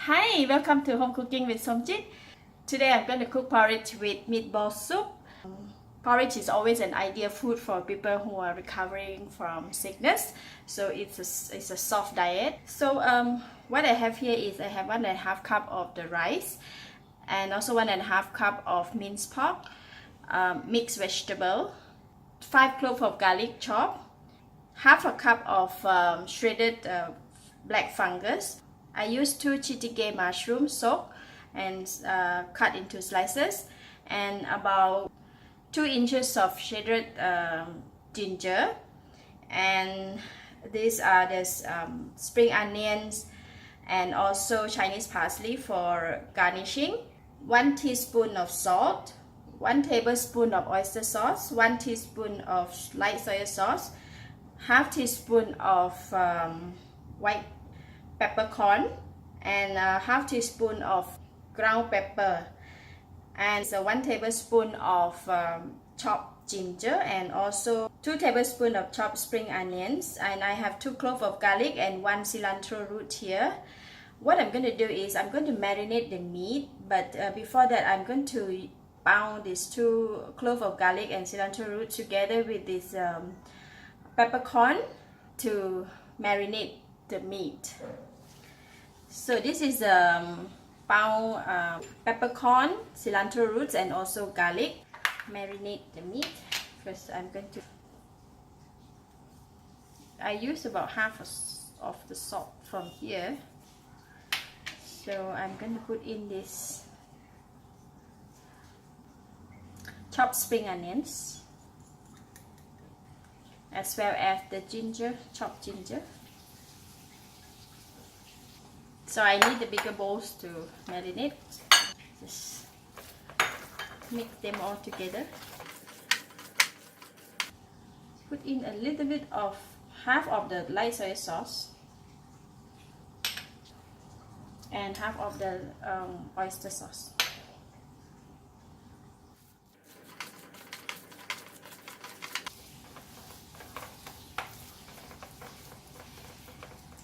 Hi, welcome to Home Cooking with Somjit. Today I'm going to cook porridge with meatball soup. Porridge is always an ideal food for people who are recovering from sickness. So it's a soft diet. So what I have here is I have 1.5 cup of the rice and also 1.5 cup of minced pork, mixed vegetable, 5 cloves of garlic chopped, half a cup of shredded black fungus. I used 2 chitige mushrooms soaked and cut into slices, and about 2 inches of shredded ginger, and these are the spring onions and also Chinese parsley for garnishing, 1 teaspoon of salt, 1 tablespoon of oyster sauce, 1 teaspoon of light soy sauce, half teaspoon of white peppercorn, and half teaspoon of ground pepper, and so 1 tablespoon of chopped ginger, and also 2 tablespoons of chopped spring onions, and I have 2 cloves of garlic and 1 cilantro root here. What I'm going to do is I'm going to marinate the meat, but before that I'm going to pound these 2 cloves of garlic and cilantro root together with this peppercorn to marinate the meat. So this is pound peppercorn, cilantro roots, and also garlic. Marinate the meat. First I use about half of the salt from here. So I'm going to put in this chopped spring onions, as well as the chopped ginger. So I need the bigger bowls to marinate. Just mix them all together. Put in a little bit of half of the light soy sauce and half of the oyster sauce.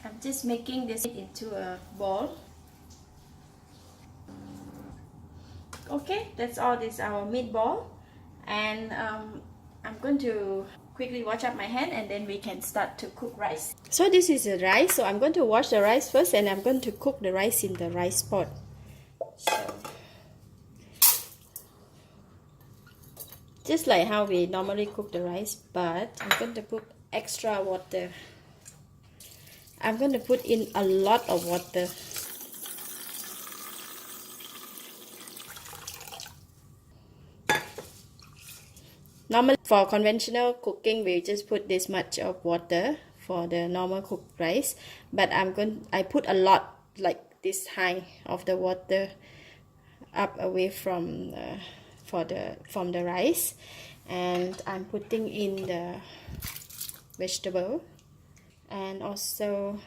I'm just making this into a bowl. Okay, that's all. This is our meatball, and I'm going to quickly wash up my hand and then we can start to cook rice. So this is the rice, so I'm going to wash the rice first and I'm going to cook the rice in the rice pot. So just like how we normally cook the rice, but I'm going to put extra water. I'm going to put in a lot of water. Normally for conventional cooking we just put this much of water for the normal cooked rice, but I put a lot, like this high of the water up away from the rice, and I'm putting in the vegetable and also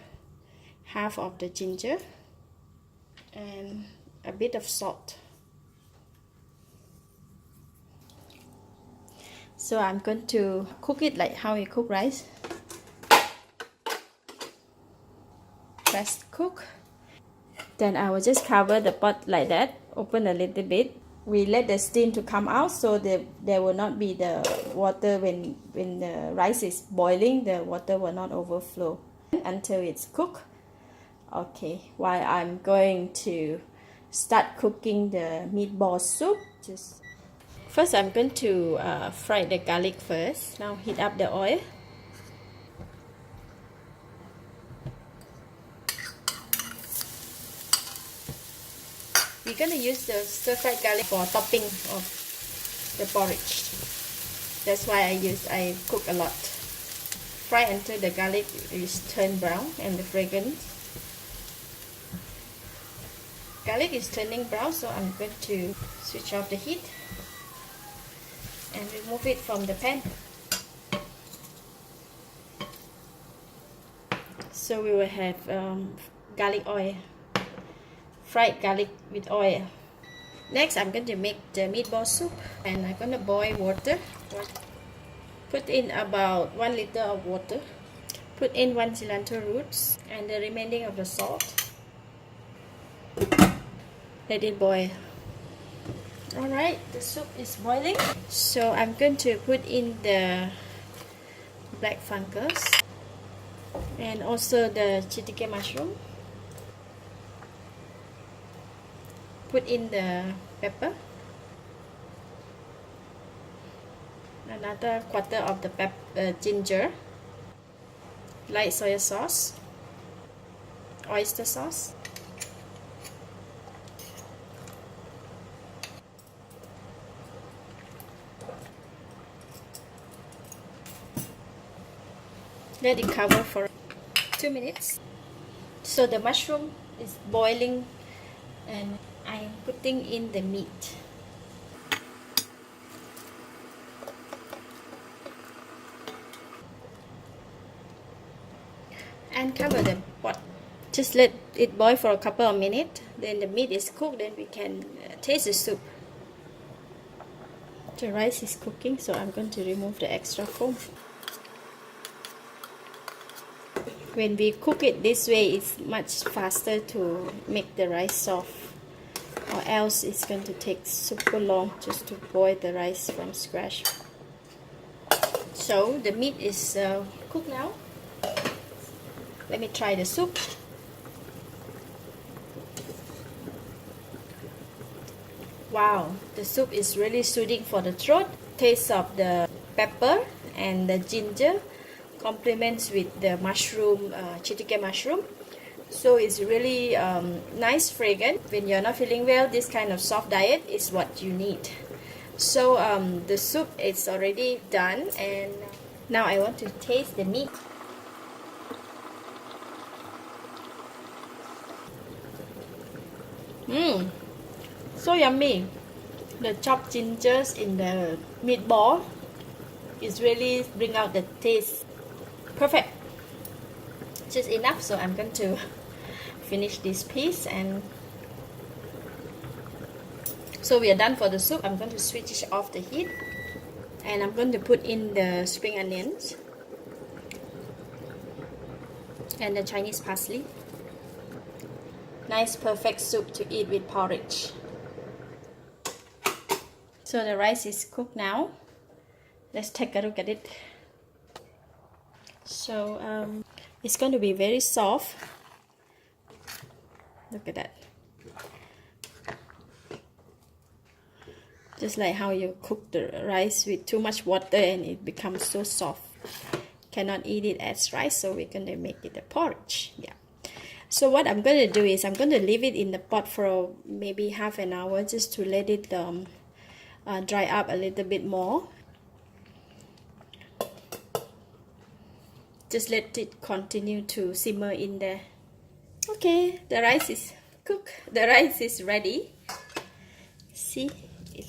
half of the ginger and a bit of salt. So I'm going to cook it like how you cook rice. Press cook. Then I will just cover the pot like that, open a little bit. We let the steam to come out so there will not be the water when the rice is boiling. The water will not overflow until it's cooked. Okay, while I'm going to start cooking the meatball soup, first I'm going to fry the garlic first. Now heat up the oil. We're going to use the stir-fried garlic for topping of the porridge. That's why I cook a lot. Fry until the garlic is turned brown and the fragrance. Garlic is turning brown, so I'm going to switch off the heat and remove it from the pan. So we will have garlic oil, fried garlic with oil. Next I'm going to make the meatball soup, and I'm going to boil water. Put in about 1 liter of water. Put in 1 cilantro roots and the remaining of the salt. Let it boil. Alright, the soup is boiling. So I'm going to put in the black fungus and also the chitike mushroom. Put in the pepper. Another quarter of the ginger. Light soy sauce. Oyster sauce. Let it cover for 2 minutes. So the mushroom is boiling and I'm putting in the meat. And cover the pot. Just let it boil for a couple of minutes. Then the meat is cooked, then we can taste the soup. The rice is cooking, so I'm going to remove the extra foam. When we cook it this way, it's much faster to make the rice soft, or else it's going to take super long just to boil the rice from scratch. So the meat is cooked now. Let me try the soup. Wow, the soup is really soothing for the throat. Taste of the pepper and the ginger complements with the mushroom, chitike mushroom. So it's really nice fragrant. When you're not feeling well, this kind of soft diet is what you need. So the soup is already done, and now I want to taste the meat. So yummy. The chopped gingers in the meatball is really bring out the taste. Perfect. Just enough, so I'm going to finish this piece. And so we are done for the soup. I'm going to switch off the heat and I'm going to put in the spring onions and the Chinese parsley. Nice perfect soup to eat with porridge. So the rice is cooked now. Let's take a look at it. So it's going to be very soft. Look at that. Just like how you cook the rice with too much water and it becomes so soft. Cannot eat it as rice, so we're going to make it a porridge. Yeah. So what I'm going to do is I'm going to leave it in the pot for maybe half an hour just to let it dry up a little bit more. Just let it continue to simmer in there. Okay, the rice is cooked. The rice is ready. See,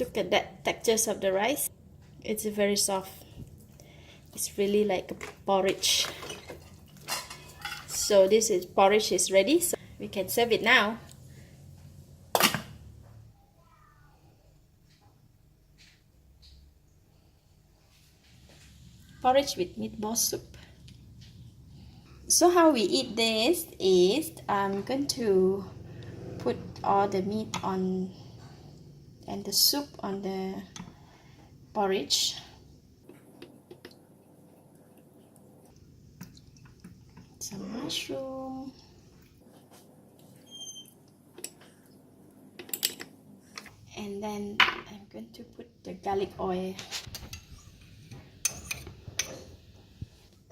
look at that textures of the rice. It's very soft. It's really like a porridge. So this is porridge is ready. So we can serve it now. Porridge with meatball soup. So how we eat this is I'm going to put all the meat on and the soup on the porridge. Some mushroom. And then I'm going to put the garlic oil.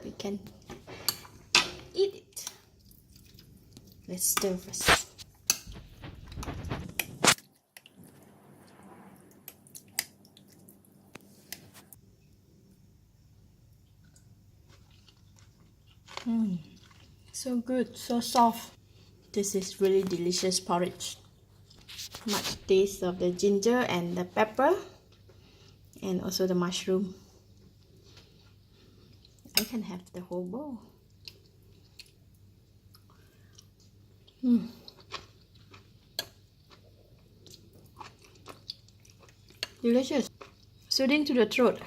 We can eat it. Let's stir first. So good, so soft. This is really delicious porridge. Much taste of the ginger and the pepper and also the mushroom. I can have the whole bowl. Delicious. Soothing to the throat.